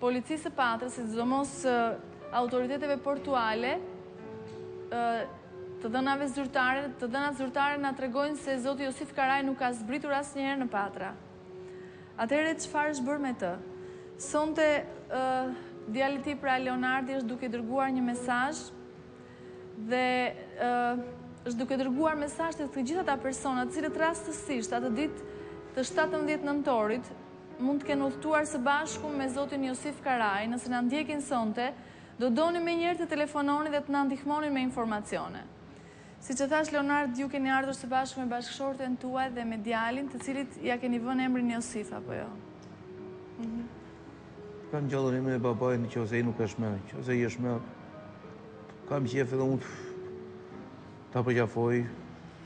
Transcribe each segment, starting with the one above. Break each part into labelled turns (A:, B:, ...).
A: policisë së Patrës, sidomos autoriteteve portuale, të dhënat zyrtare na tregojnë se zoti Josif Karaj nuk ka zbritur asnjëherë në Patra. Atëherë çfarë është bërë me të? Sonte djali i tij, pra Leonardi, është duke dërguar një mesazh dhe është duke dërguar mesazh të gjitha ata persona të cilët rastësisht atë ditë të 17 nëntorit mund të kenë udhëtuar së bashku me zotin Josif Karaj. Nëse na ndjekin sonte, do doni me njëherë të telefononi dhe të na ndihmonin me informacione. Siç e thash, Leonard, ju keni ardhur së bashku me bashkëshorten tuaj dhe me djalin, të cilit ja keni vënë emrin Josif, apo jo?
B: Kam gjallërin me babajnë që ose i nuk është me, që ose i është me. Kam qef edhe unë ta përgjafoj.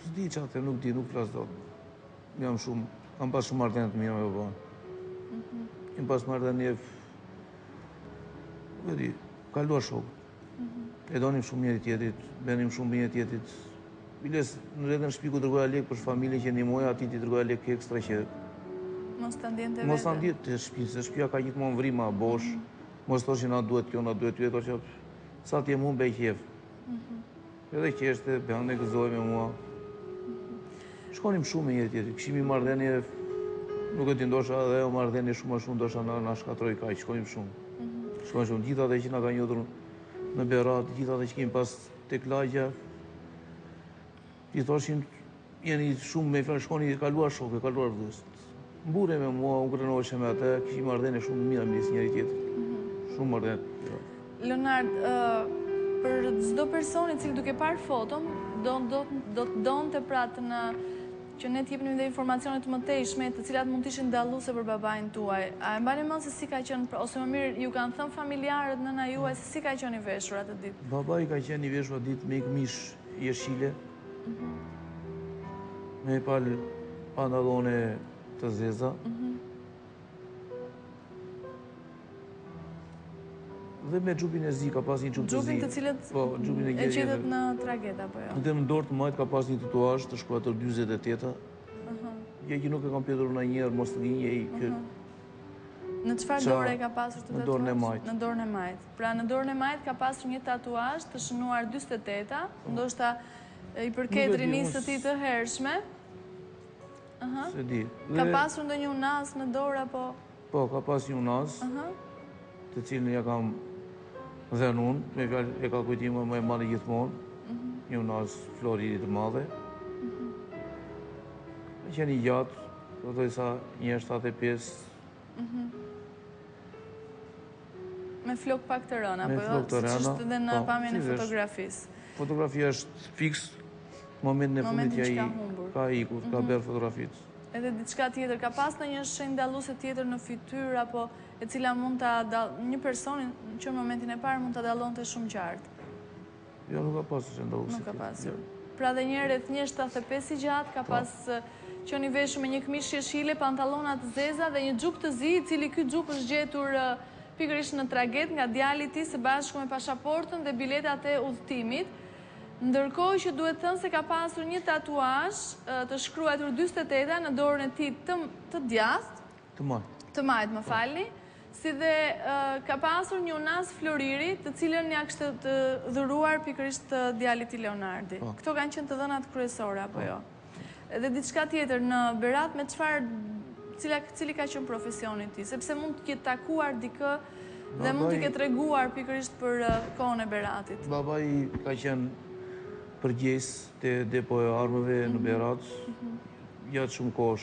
B: S'di që atë, nuk di, nuk flas dot. Jam shumë, kam pas shumë marrëdhënie të mira me babajnë. Kam pas marrëdhënie, vëdi, kaluar shokë. E donim shumë njëri tjetrit, benim shumë njëri tjetrit. Biles, në rrethën shpiku dërgoja lek për familje që ndihmoj, ati ti dërgoja lek ekstra që
A: mos ta ndjente vetë.
B: Mos ta ndjente shtëpi, se shtëpia ka gjithmonë vrima, bosh. Mos thoshin na duhet kjo, na duhet tjetër, që sa ti mund bëj qef. Edhe qeshte, bëhande gëzoj me mua. Shkonim shumë me njëri tjetrit, kishim i marrëdhënie, nuk e di ndosha edhe o marrëdhënie shumë a shumë, ndosha na shkatroi kaq, shkonim shumë. Shkonim shumë, gjithë ato që na ka njohur në Berat, gjithë ato që kemi pas tek lagja, i thoshin, jeni shumë me fjalë, shkoni i kaluar shokë, kaluar vdust. Mbure me mua, unë krenoheshe me atë, kishim marrëdhënie shumë mira midis njëri tjetrit. Shumë marrëdhënie.
A: Leonard, për çdo person i cili duke parë foton, do të donte pra të na që ne t'jepnim dhe informacione të mëtejshme, të cilat mund t'ishin dalluese për babain tuaj. A e mbani mend se si ka qenë, ose më mirë, ju kanë thënë familjarët nëna juaj se si ka qenë i veshur atë ditë?
B: Babai ka qenë i veshur atë ditë me këmish jeshile, me pantallone të zeza, dhe me xhupin e zi, ka pas një xhup të zi.
A: Xhupin të cilët e gjetet në traget, apo jo?
B: Dhe në dorë të majt ka pas një tatuazh të shkruar 48. Ja që nuk e kam pjetur në njerë, mos të linje i kë...
A: Në çfarë dore e ka pasur të tatuazh?
B: Në dorën e majt.
A: Në dorën e majt. Pra në dorën e majt ka pasur një tatuazh të shënuar 48, ndoshta i përket rinisë të tij të hershme.
B: Se di.
A: Ka pasur ndonjë unas në dorë apo?
B: Po, ka pas një unas, të cilën ja kam dhënë unë, me fjalë e ka kujtime më e madhe gjithmonë, një unas floriri të madhe. E qenë i gjatë, do të sa 1,75.
A: Me flok pak të rëna, apo jo?
B: Me flok të rëna.
A: Siç është edhe në pamjen e fotografisë.
B: Fotografia është fiks, momentin e fundit që ai ka ikur, ka bërë fotografitë.
A: Edhe diçka tjetër, ka pas në një shenjë dalluese tjetër në fytyrë, apo e cila mund ta një person që në momentin e parë mund ta dallonte shumë qartë?
B: Jo, nuk ka pasur shenjë dalluese.
A: Nuk ka pasur. Pra dhe një rreth 1,75 i gjatë, ka pas qenë i veshur me një këmish jeshile, pantallona të zeza dhe një xhup të zi, i cili ky xhup është gjetur pikërisht në traget nga djali i tij së bashku me pasaportën dhe biletat e udhëtimit. Ndërkohë që duhet thënë se ka pasur një tatuazh të shkruar 48 në dorën e tij të djathtë, të majt, më falni, si dhe ka pasur një unas floriri, të cilën ja kishte të dhuruar pikërisht djalit i Leonardi. Këto kanë qenë të dhënat kryesore apo jo? Dhe diçka tjetër në Berat, me cili ka qenë profesioni i tij, sepse mund të ketë takuar dikë dhe mund të ketë treguar pikërisht për kohën e Beratit.
B: Babai ka qenë përgjes të depo e armëve në Berat, gjatë shumë kosh.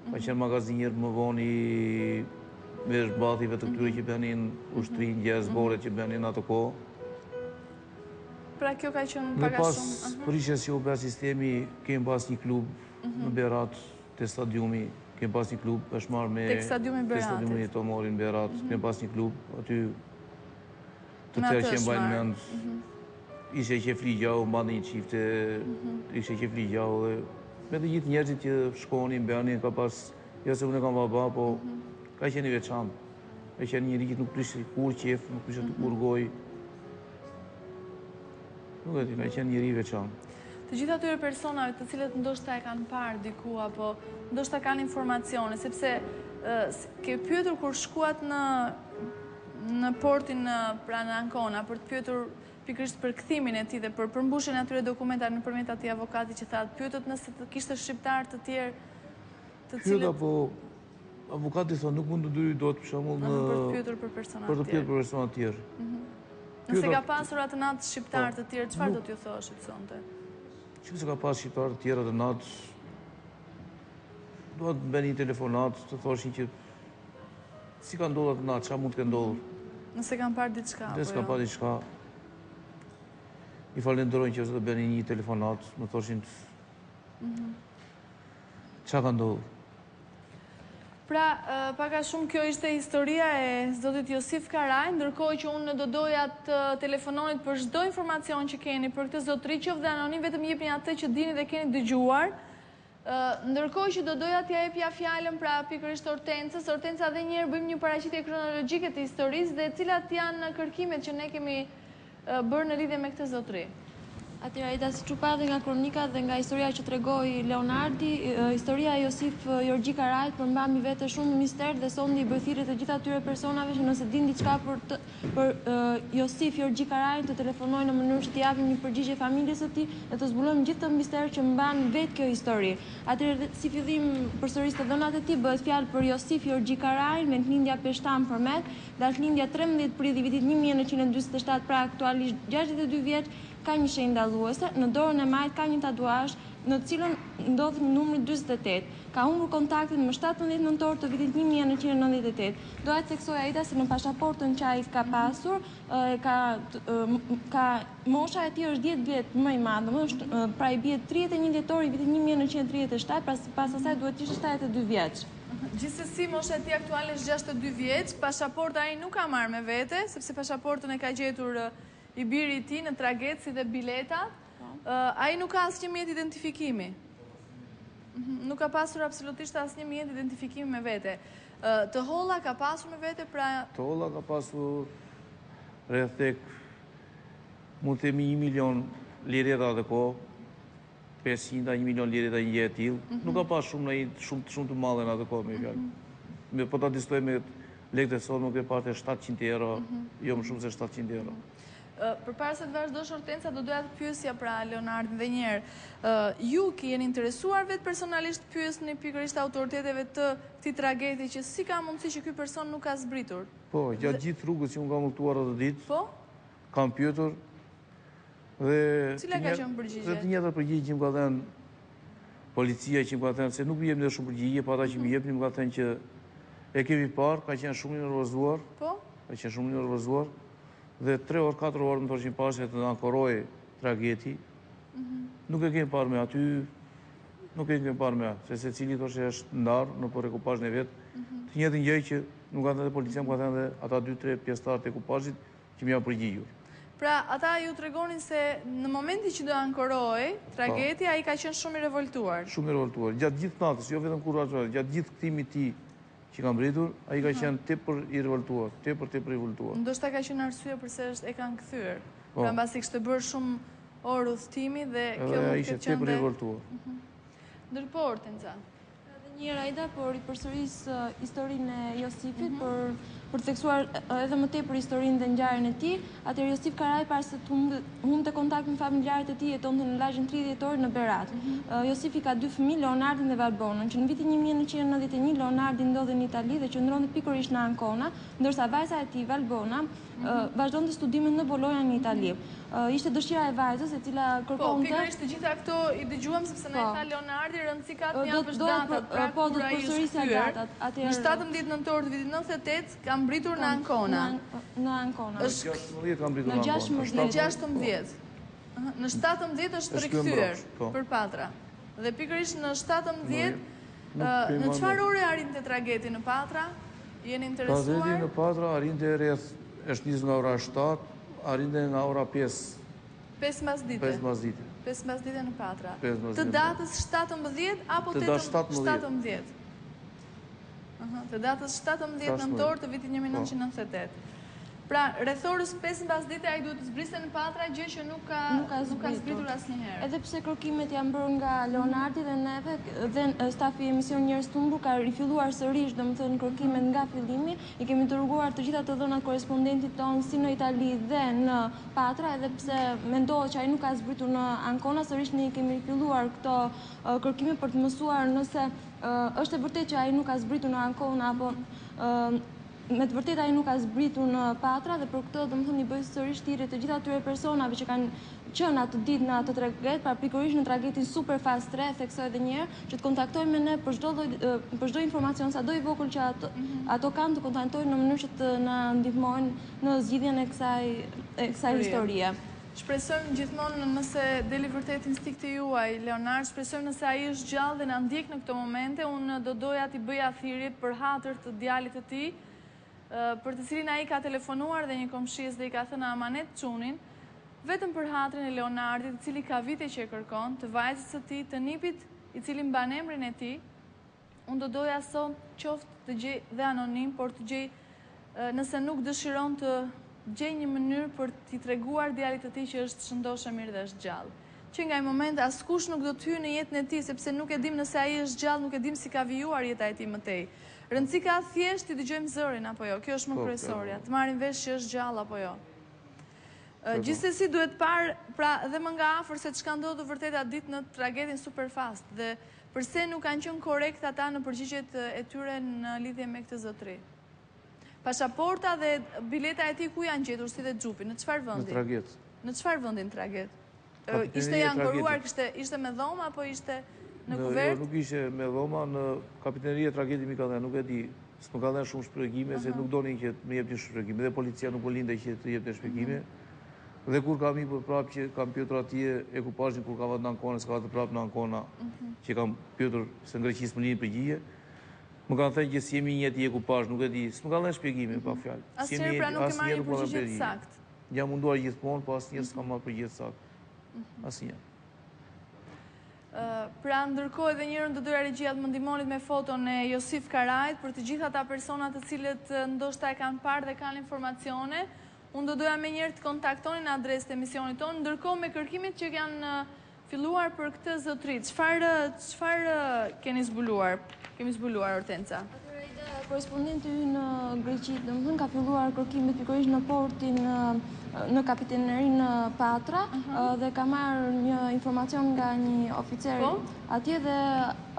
B: Ka qenë magazinjer më vonë i veshbathjeve të këtyre që bënin ushtrin, gjezbore që bënin ato kohë.
A: Pra kjo ka qenë paga shumë?
B: Në pas përishës që u bërë sistemi, kemë pas një klub në Berat, të stadiumi, kemë pas një klub, është marrë me...
A: Tek stadiumi Beratit?
B: Tek stadiumi të morin Berat, kemë pas një klub, aty të tërë që mbajnë mendë. Ishe qefli gjau, mbande një qifte, ishe qefli gjau dhe me të gjithë njerëzit që shkonin, bënin, ka pas, jo se unë e kam baba, po ka qenë i veçantë. Ka qenë njëri që nuk prishë kur qef, nuk prishë të kur goj. Nuk e ti, ka qenë njëri i veçantë.
A: Të gjitha atyre personave të cilët ndoshta e kanë parë diku, apo ndoshta kanë informacione, sepse ke pyetur kur shkuat në portin pra në Ancona për të pyetur pikërisht për kthimin e tij dhe për përmbushjen e atyre dokumentave nëpërmjet atij avokati që thatë pyetët nëse kishte shqiptar të tjerë të cilët
B: Pyeta, po avokati thonë nuk mund të dyri dot për shembull
A: për të pyetur për persona të tjerë.
B: Për të pyetur për persona të tjerë.
A: Nëse ka pasur atë natë shqiptar të tjerë, çfarë do t'ju thoshe sonte?
B: Nëse ka pas shqiptar të tjerë atë natë, do të bëni një telefonat, të thoshin që si ka ndodhur atë natë, çfarë mund të ketë ndodhur.
A: Nëse kanë parë diçka.
B: Nëse kanë parë diçka, i falenderojnë që të bëni një telefonat, më thoshin çfarë ka ndodhur.
A: Pra, paka shumë kjo ishte historia e zotit Josif Karaj, ndërkohë që unë do doja të telefononit për çdo informacion që keni për këtë zotëri, qoftë dhe anonim, vetëm jepni atë që dini dhe keni dëgjuar. Ndërkohë që do doja t'ja jepja fjalën pra pikërisht Hortencës. Hortenca, edhe një herë bëjmë një paraqitje kronologjike të historisë dhe cilat janë kërkimet që ne kemi bërë në lidhje me këtë zotëri.
C: Atëra Aida, siç u pa dhe nga kronika dhe nga historia që tregoi Leonardi, historia e Josif Jorgji Karajt përmbami vete shumë mister dhe sondi i bëj thirrje të gjitha atyre personave që nëse din diçka për Josif Jorgji Karajt të telefonojnë në mënyrë që t'i japin një përgjigje familjes së tij dhe të zbulojmë gjithë të mister që mban vetë kjo histori. Atëherë si fillim përsëris të dhënat e tij bëhet fjalë për Josif Jorgji Karajt me lindja Peshtam Përmet, datëlindja 13 prill vitit 1947, pra aktualisht 62 vjeç. Ka një shenjë dalluese, në dorën e majt ka një tatuazh në të cilën ndodh numri 48. Ka humbur kontaktin më 17 nëntor të vitit 1998. Doja të theksoj Aida se në pasaportën që ai ka pasur, mosha e tij është 10 vjet më e madhe, pra i bie 31 dhjetor i vitit 1937, pra sipas asaj duhet të ishte 72 vjeç.
A: Gjithsesi, mosha e tij aktuale është 62 vjeç, pasaporta ai nuk ka marrë me vete, sepse pasaportën e ka gjetur i biri i tij në traget si dhe biletat. Ai nuk ka asnjë mjet identifikimi. Nuk ka pasur absolutisht asnjë mjet identifikimi me vete. Të holla ka pasur me vete, pra...
B: Të holla ka pasur rreth tek mund të themi 1 milion lireta atë kohë, 500 a 1 milion lireta një jetë tillë. Nuk ka pas shumë të madhe në atë kohë, me fjalë. Po ta diskutojmë me lekët e sot, nuk e parte 700 euro, jo më shumë se 700 euro.
A: Përpara se të vazhdosh Hortenca, do doja të pyesja pra Leonardin dhe një herë. Ju jeni interesuar vetë personalisht pyesni pikërisht autoriteteve të këtij tragedie që si ka mundësi që ky person nuk ka zbritur?
B: Po, gjatë gjithë rrugës që unë kam udhëtuar atë ditë.
A: Po?
B: Kam pyetur dhe
A: cila ka qenë përgjigje?
B: Të njëjtat përgjigje që më ka dhënë policia, që më ka thënë se nuk më jepni shumë përgjigje, pa ata që më jepni më ka thënë që e kemi parë, ka qenë shumë i nervozuar.
A: Po?
B: Ka qenë shumë i nervozuar. Dhe 3 orë, 4 orë më thoshin pashë të ankoroj tragedi. Nuk e kemi parë me aty, nuk e kemi parë me aty, se cili thoshe është ndarë në për ekupazhin e vetë. Të njëjtën gjë që nuk ka thënë dhe policia, më ka thënë dhe ata 2-3 pjesëtarë të ekupazhit që më janë përgjigjur.
A: Pra, ata ju tregonin se në momenti që do ankoroj tragedi, ai ka qenë shumë i revoltuar.
B: Shumë i revoltuar. Gjatë gjithë natës, jo vetëm kur gjatë gjithë kthimit ti që kam britur, ai ka qenë tepër i revoltuar, tepër i revoltuar.
A: Ndoshta ka qenë arsye pse e kanë kthyer. Pra mbasi kishte bërë shumë orë udhtimi dhe kjo mund të
B: ishte tepër i revoltuar.
A: Ndërpo Hortenca.
C: Edhe një herë Aida, por i përsëris historinë e Josifit për të theksuar edhe më tepër historinë dhe ngjarjen e tij. Atëherë Josif Karaj para se të humbte kontakt me familjarët e tij, jetonte në lagjen 30 dhjetor në Berat. Josifi ka 2 fëmijë, Leonardin dhe Valbonën, që në vitin 1991 Leonardi ndodhi në Itali dhe qëndronte pikërisht në Ancona, ndërsa vajza e tij Valbona vazhdonte studimet në Bologna në Itali. Ishte dëshira e vajzës e cila kërkonte...
A: Po, pikërisht të gjitha këto i dëgjuam sepse na e tha Leonardi, rëndësi ka të japësh datat, pra kur ai u kthyer. Në 17 nëntor të vitit 98 ka mbritur në Ancona.
C: Në Ancona.
B: Në 16 ka mbritur në Ancona.
A: Në 16. Në 17 është rikthyer për Patra. Dhe pikërisht në 17, në çfarë ore arrinte tragedi në Patra? Jeni interesuar?
B: Tragedi në Patra arrinte rreth, është nisur nga ora 7, arrinte nga ora 5.
A: 5 masdite.
B: 5 masdite.
A: 5 masdite në Patra. Të
B: 5
A: datës 17 apo 17? Të datës 17 nëntor të vitit 1998. Pra, rreth orës 5 mbas dite ai duhet të zbriste në Patra, gjë që nuk ka zbritur asnjëherë.
C: Edhe pse kërkimet janë bërë nga Leonardi dhe neve dhe stafi i emision Njerëz të Humbur ka rifilluar sërish, domethënë kërkimet nga fillimi. I kemi dërguar të gjitha të dhënat korrespondentit ton si në Itali dhe në Patra, edhe pse mendohet që ai nuk ka zbritur në Ancona, sërish ne i kemi rifilluar këto kërkime për të mësuar nëse është e vërtetë që ai nuk ka zbritur në Ancona apo me të vërtetë ai nuk ka zbritur në Patra dhe për këtë domethënë i bëj sërish thirrje të gjitha atyre personave që kanë qenë atë ditë në atë traget, pra pikërisht në tragetin Superfast 3, theksoj edhe një herë, që të kontaktojnë me ne për çdo informacion sado i vogël që ato kanë, të kontaktojnë në mënyrë që të na ndihmojnë në zgjidhjen e kësaj historie.
A: Shpresojmë gjithmonë nëse deli vërtet instinkti juaj, Leonard, shpresojmë nëse ai është gjallë dhe na ndjek në këto momente, unë do doja t'i bëja thirrje për hatër të djalit të tij, për të cilin ai ka telefonuar dhe një komshies dhe i ka thënë amanet çunin, vetëm për hatrin e Leonardit, i cili ka vite që e kërkon, të vajzës së tij, të nipit i cili mban emrin e tij. Unë do doja sot qoftë të gjej dhe anonim, por të gjej nëse nuk dëshiron të gjej një mënyrë për t'i treguar djalit të tij që është shëndoshë mirë dhe është gjallë. Që nga i moment askush nuk do të hyjë në jetën e tij, sepse nuk e dim nëse ai është gjallë, nuk e dim si ka vijuar jeta e tij mëtej. Rëndësi ka thjesht i dëgjojmë zërin apo jo, kjo është më kryesorja, të marrim vesh që është gjallë apo jo. Gjithsesi duhet parë, pra dhe më nga afër se çka ndodhi vërtet atë ditë në tragedin Superfast dhe pse nuk kanë qenë korrekt ata në përgjigjet e tyre në lidhje me këtë zotëri. Pasaporta dhe bileta e tij ku janë gjetur si dhe xhupi, në çfarë vendi?
B: Në traget.
A: Në çfarë vendi në traget? Ishte i ankoruar, ishte me dhomë apo ishte në kuvert?
B: Nuk ishte me dhoma, në kapiteneria e tragedit mi ka dhënë, nuk e di, s'më ka dhënë shumë shpjegime, se nuk donin që më jepnin shpjegime, dhe policia nuk u lindej që të jepte shpjegime. Dhe kur kam i për prapë që kam pjetur atje ekupazhin kur ka vënë në Ancona, s'ka të prapë në Ancona, që kam pjetur se në Greqi s'më linë përgjigje, më kanë thënë që si jemi një ti ekupazh, nuk e di, s'më kanë dhënë shpjegime, pa fjalë.
A: Asnjëherë pra nuk e marrin përgjigje sakt.
B: Jam munduar gjithmonë, po asnjëherë s'kam marrë përgjigje sakt. Asnjëherë.
A: Pra ndërkohë edhe njërën të doja regjia të më ndihmonit me foton e Josif Karajt për të gjitha ata personat të cilët ndoshta e kanë parë dhe kanë informacione. Unë do doja me njërë të kontaktonin adresë të emisionit tonë, ndërkohë me kërkimit që kanë filluar për këtë zotëri. Çfarë keni zbuluar? Kemi zbuluar, Hortenca?
C: Korespondenti në Greqi, domethënë ka filluar kërkimet pikërisht në portin në kapitenerin në Patra dhe ka marrë një informacion nga një oficer atje dhe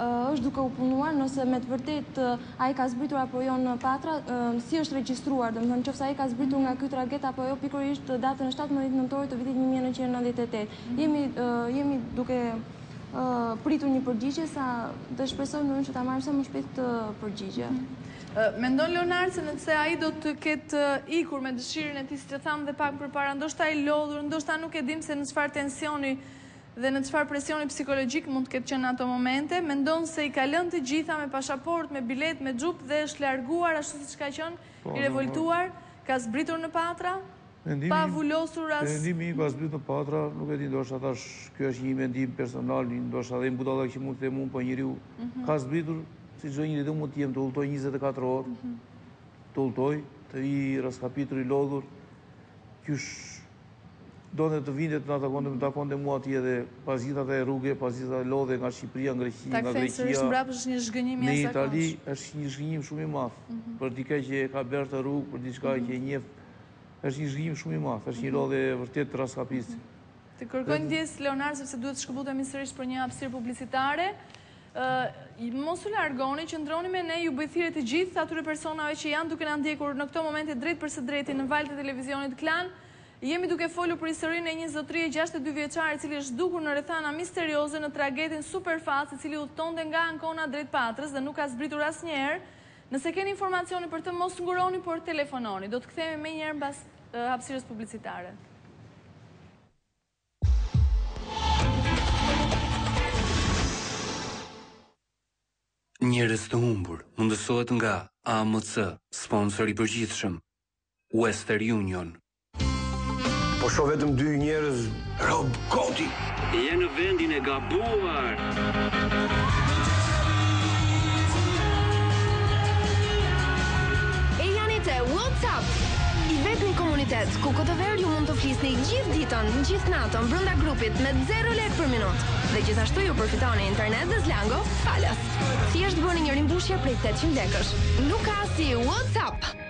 C: është duke u punuar nëse me të vërtet ai ka zbritur apo jo në Patra, si është regjistruar, domethënë nëse ai ka zbritur nga ky traget apo jo pikërisht datën 17 nëntor të vitit 1998. Jemi duke pritur një përgjigje dhe shpresojmë që ta marrim sa më shpejt të përgjigje.
A: Mendon Leonard se nëse ai do të ketë ikur me dëshirën e tij, si të tham dhe pak përpara, ndoshta i lodhur, ndoshta nuk e dim se në çfarë tensioni dhe në çfarë presioni psikologjik mund të ketë qenë ato momente, mendon se i ka lënë të gjitha me pasaport, me bilet, me xhup dhe është larguar ashtu siç ka qenë, i revoltuar, ka zbritur në Patra? Pa vullosur as...
B: Mendimi ka zbritur në Patra, nuk e di, ndoshta tash kjo është një mendim personal, ndoshta dhe mbutallak që mund të them unë, po njeriu ka zbritur si çdo njeri do mund të jem të udhtoj 24 orë, të udhtoj, të vi raskapitur i lodhur, qysh donte të vinte të na takonte mua atje dhe pas gjithë atë rrugë, pas gjithë atë lodhe nga Shqipëria, nga Greqia,
A: Ta kthejmë sërish mbrapa është një zhgënjim i jashtëzakonshëm.
B: Në Itali është një zhgënjim shumë i madh, për dikë që ka bërë të rrugë, për diçka që e njeh, është një zhgënjim shumë i madh, është një lodhe vërtet të raskapiste.
A: Të kërkoj ndjes Leonard sepse duhet të shkëputemi sërish për një hapësirë publicitare. Mos u largoni, qëndroni me ne, ju bëj thirrje të gjithë atyre personave që janë duke na ndjekur në këto momente drejt për së drejti në valët e televizionit Klan. Jemi duke folur për historinë e një zotërie 62 vjeçare, i cili është dukur në rrethana misterioze në tragedin Superfast, i cili udhtonte nga Ancona drejt Patrës dhe nuk ka zbritur asnjëherë. Nëse keni informacione për të, mos nguroni, por telefononi. Do të kthehemi më njëherë mbas hapësirës publicitare.
D: Njerëz të humbur mundësohet nga AMC, sponsor i përgjithshëm, Western Union.
E: Po shoh vetëm 2 njerëz rob koti.
D: Je në vendin e gabuar.
F: E janë të WhatsApp. I Krejt një komunitet, ku këtë verë ju mund të flisni gjithë ditën, gjithë natën, brenda grupit me 0 lekë për minutë. Dhe gjithashtu ju përfitoni internet dhe Zlango falas. Thjesht bëni një rimbushje prej 800 lekësh. Nuk ka si WhatsApp.